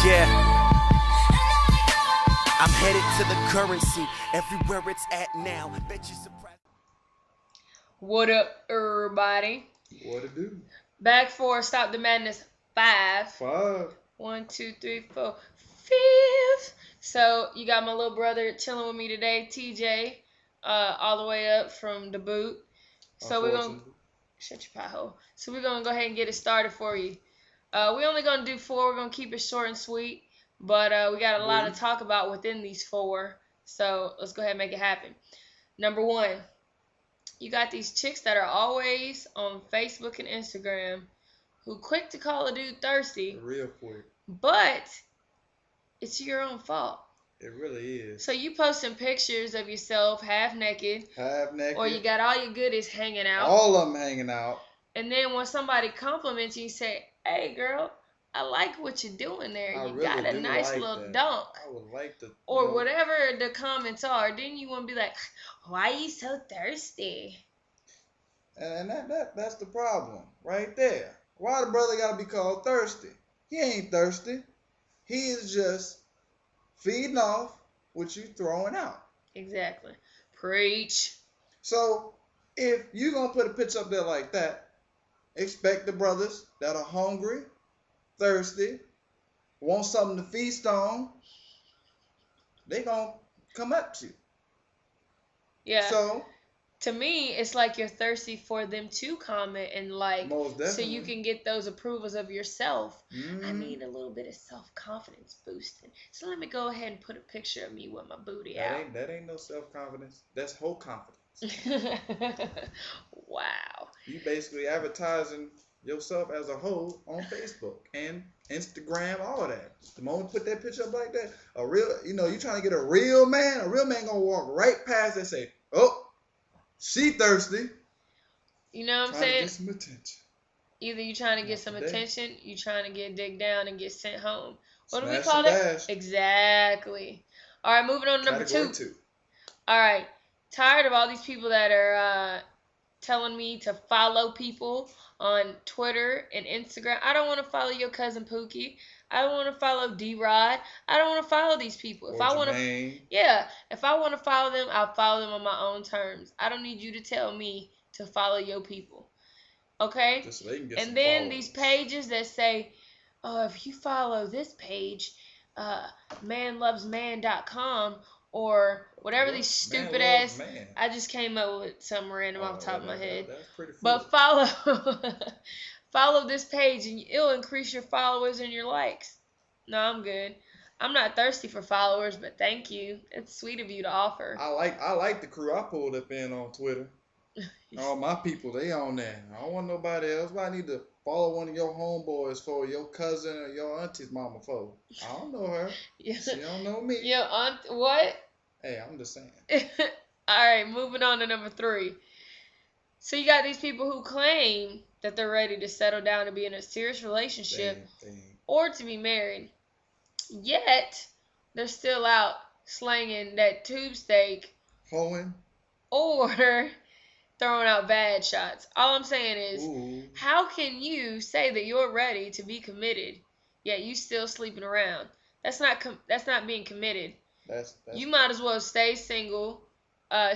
Yeah, I'm headed to the currency everywhere it's at now. Bet you surprised. What up, everybody? What it do? Back for Stop the Madness 5. 5. 1, 2, 3, 4, 5th. So you got my little brother chilling with me today, TJ, all the way up from the boot. So we're gonna shut your pie hole. So we're gonna go ahead and get it started for you. We're only gonna do 4. We're gonna keep it short and sweet, but we got a lot to talk about within these 4. So let's go ahead and make it happen. Number 1, you got these chicks that are always on Facebook and Instagram who quick to call a dude thirsty, Real quick. but it's your own fault. It really is. So you posting pictures of yourself half naked, or you got all your goodies hanging out. All of them hanging out. And then when somebody compliments you, you say, "Hey, girl, I like what you're doing there. You really got a nice like little that. dunk." I would like to. Or whatever the comments are. Then you want to be like, "Why are you so thirsty?" And that's the problem right there. Why the brother got to be called thirsty? He ain't thirsty. He is just feeding off what you throwing out. Exactly. Preach. So if you going to put a picture up there like that, expect the brothers that are hungry, thirsty, want something to feast on, they going to come up to you. Yeah. So to me, it's like you're thirsty for them to comment and like, so you can get those approvals of yourself. I need a little bit of self-confidence boosting. So let me go ahead and put a picture of me with my booty out. That ain't no self-confidence. That's whole confidence. Wow. You basically advertising yourself as a whole on Facebook and Instagram, all that. The moment you put that picture up like that, you trying to get a real man gonna walk right past and say, "Oh, she thirsty." You know what I'm saying? To get some attention. Either you trying to get some attention, you trying to get digged down and get sent home. What Smash do we call it? dash. Exactly. All right, moving on to number 2. All right. Tired of all these people that are telling me to follow people on Twitter and Instagram. I don't want to follow your cousin Pookie. I don't want to follow D-Rod. I don't want to follow these people. If I want to follow them, I'll follow them on my own terms. I don't need you to tell me to follow your people. Okay? Just so they can get and then these pages that say, "Oh, if you follow this page, manlovesman.com," or whatever these stupid ass. I just came up with something random off the top of my head. That's pretty but follow this page and it'll increase your followers and your likes. No, I'm good. I'm not thirsty for followers, but thank you. It's sweet of you to offer. I like the crew I pulled up in on Twitter. All my people, they on there. I don't want nobody else. Why I need to follow one of your homeboys for, your cousin or your auntie's mama for? I don't know her. Yeah. She don't know me. Your aunt, what? Hey, I'm just saying. All right, moving on to number 3. So you got these people who claim that they're ready to settle down and be in a serious relationship or to be married. Yet, they're still out slanging that tube steak Hoeing. Or throwing out bad shots. All I'm saying is, how can you say that you're ready to be committed, yet you still sleeping around? That's not being committed. You might as well stay single,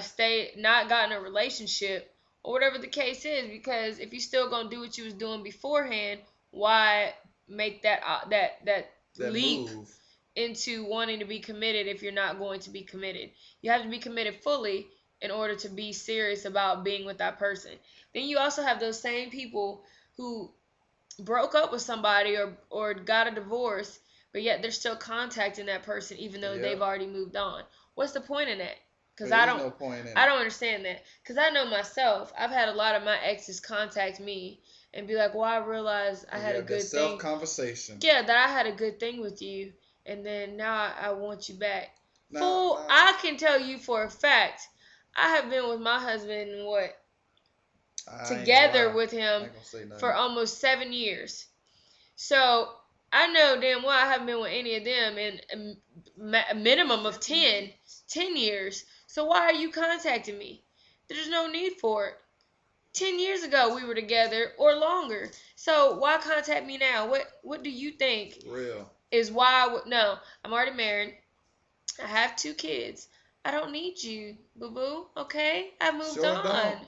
stay not got in a relationship, or whatever the case is. Because if you still gonna do what you was doing beforehand, why make that leap move into wanting to be committed if you're not going to be committed? You have to be committed fully in order to be serious about being with that person. Then you also have those same people who broke up with somebody or got a divorce, but yet they're still contacting that person even though they've already moved on. What's the point in that? Because I don't understand that. Because I know myself, I've had a lot of my exes contact me and be like, "Well, I realized I had a good thing." Self-conversation. Yeah, that I had a good thing with you, and then now I want you back. Fool, I can tell you for a fact, I have been with my husband, together with him for almost 7 years. So I know damn well I haven't been with any of them in a minimum of 10 years. So why are you contacting me? There's no need for it. 10 years ago we were together or longer. So why contact me now? What do you think Real. is why no, I'm already married. I have 2 kids. I don't need you, boo-boo, okay? I moved Sure on. don't.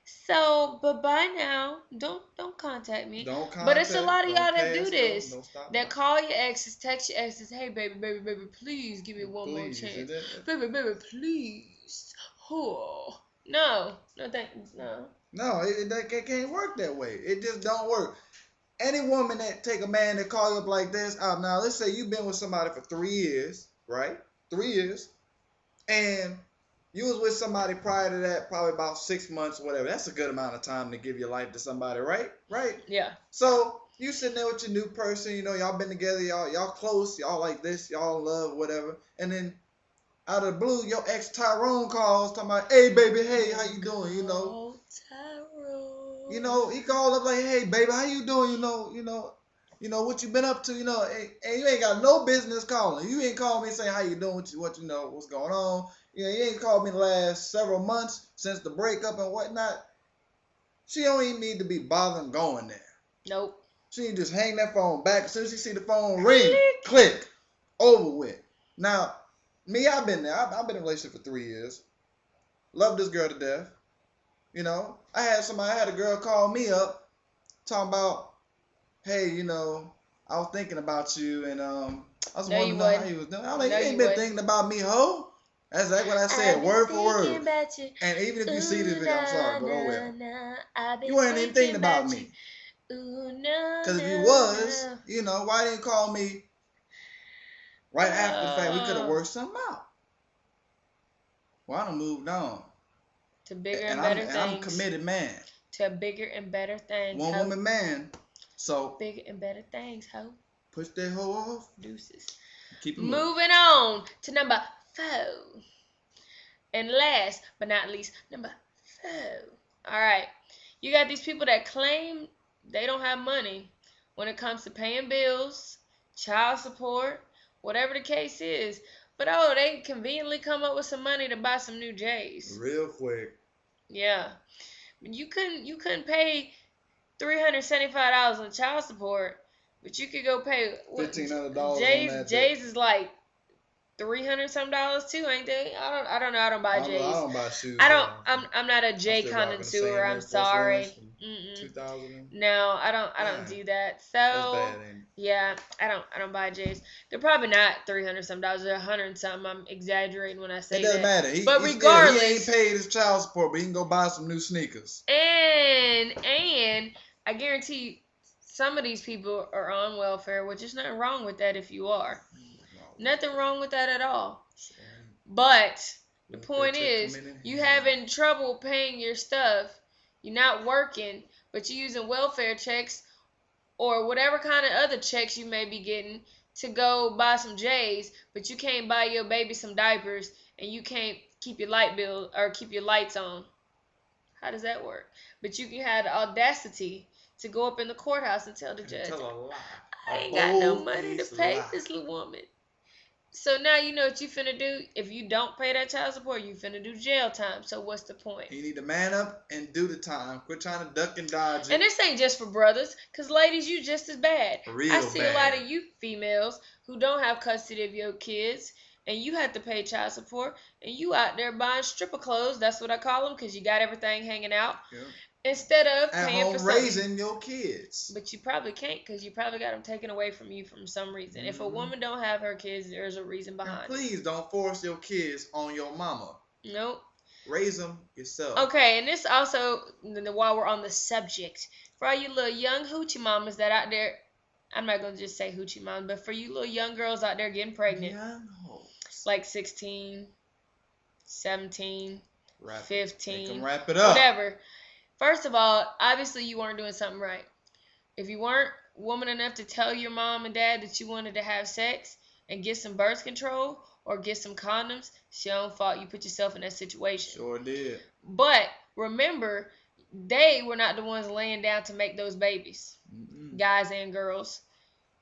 So, bye-bye now. Don't contact me. Don't contact. But it's a lot of y'all don't that do pass this. go, don't stop That by. call your exes, text your exes, hey baby, please give me one more Please, chance. is it- Baby, please. Oh. No, no. No, it can't work that way. It just don't work. Any woman that take a man that call you up like this, now let's say you've been with somebody for 3 years, right? 3 years, and you was with somebody prior to that, probably about 6 months, whatever. That's a good amount of time to give your life to somebody, right? Right? Yeah. So you sitting there with your new person, you know, y'all been together, y'all close, y'all like this, y'all in love, whatever, and then out of the blue, your ex Tyrone calls talking about, hey baby, hey, how you doing? Oh, Tyrone. He called up like, hey baby, how you doing? What you been up to? And you ain't got no business calling. You ain't called me saying how you doing, what's going on. You ain't called me the last several months since the breakup and whatnot. She don't even need to be bothering going there. Nope. She need to just hang that phone back. As soon as she see the phone ring, click, over with. Now, me, I've been there. I've been in a relationship for 3 years. Love this girl to death. I had a girl call me up talking about, hey, I was thinking about you and I was No, wanting you to know how wouldn't. you was doing. I'm like, No, you ain't you been wouldn't. thinking about me, ho. That's exactly what I said, word for word. And even if you see this video, I'm sorry, but oh well. You ain't even thinking about me. Because if you was, why didn't you call me right after the fact? We could have worked something out. Well, I done moved on. To bigger And and better I'm things. a committed man. To bigger and better things. One ho. woman man. So Bigger and better things, ho. push that hoe off. Deuces. Keep it moving. Moving on to number 4. And last but not least, number 4. Alright. You got these people that claim they don't have money when it comes to paying bills, child support, whatever the case is. But they conveniently come up with some money to buy some new J's. Real quick. Yeah. You couldn't pay $375 on child support, but you could go pay $1,500 on that. J's is like $300 some too, ain't they? I don't know. I don't buy J's. I don't buy shoes. I'm not a J connoisseur. I'm sorry. 2000. No, I don't do that. So That's bad, ain't it? yeah, I don't buy J's. They're probably not $300 some. They're $100 something. I'm exaggerating when I say it doesn't that. matter. But he regardless, he ain't paid his child support, but he can go buy some new sneakers. And I guarantee you, some of these people are on welfare, which is nothing wrong with that if you are. Nothing wrong with that at all. But the point is, you having trouble paying your stuff, you're not working, but you're using welfare checks or whatever kind of other checks you may be getting to go buy some J's, but you can't buy your baby some diapers and you can't keep your light bill or keep your lights on. How does that work? But you can have the audacity to go up in the courthouse and tell the judge, Tell a lie. I ain't got no money to pay this little woman. So now you know what you finna do. If you don't pay that child support, you finna do jail time. So what's the point? You need to man up and do the time. Quit trying to duck and dodge it. And this ain't just for brothers, because ladies, you just as bad. I see a lot of you females who don't have custody of your kids, and you have to pay child support, and you out there buying stripper clothes. That's what I call them, because you got everything hanging out. Yeah. Instead of at paying home for something. raising your kids. But you probably can't, because you probably got them taken away from you from some reason. If a woman don't have her kids, there's a reason behind it. Please don't force your kids on your mama. Nope. Raise them yourself. Okay, and this also, while we're on the subject, for all you little young hoochie mamas that out there, I'm not going to just say hoochie mamas, but for you little young girls out there getting pregnant, like 16, 17, 15, wrap it up. whatever. First of all, obviously you weren't doing something right. If you weren't woman enough to tell your mom and dad that you wanted to have sex and get some birth control or get some condoms, it's your own fault. You put yourself in that situation. Sure did. But remember, they were not the ones laying down to make those babies, guys and girls.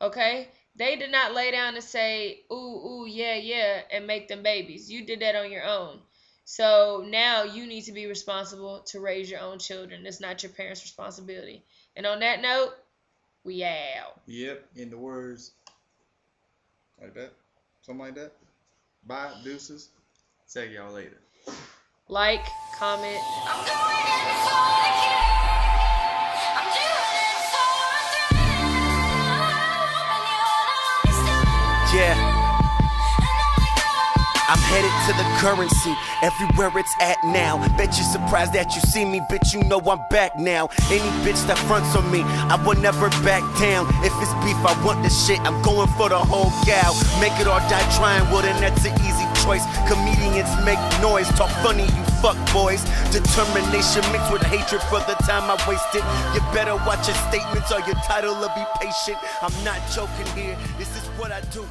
Okay? They did not lay down to say, ooh, yeah, and make them babies. You did that on your own. So now you need to be responsible to raise your own children. It's not your parents' responsibility. And on that note, we out. Yep, in the words like that, something like that. Bye, deuces. Check y'all later. Like, comment. I'm going in for the kill. I'm doing it for a thrill. And you ought to understand. Yeah. And only God I'm headed to the currency, everywhere it's at now. Bet you're surprised that you see me, bitch, you know I'm back now. Any bitch that fronts on me, I will never back down. If it's beef, I want the shit, I'm going for the whole gal. Make it or die trying, well then that's an easy choice. Comedians make noise, talk funny, you fuck boys. Determination mixed with hatred for the time I wasted. You better watch your statements or your title will be patient. I'm not joking here, this is what I do.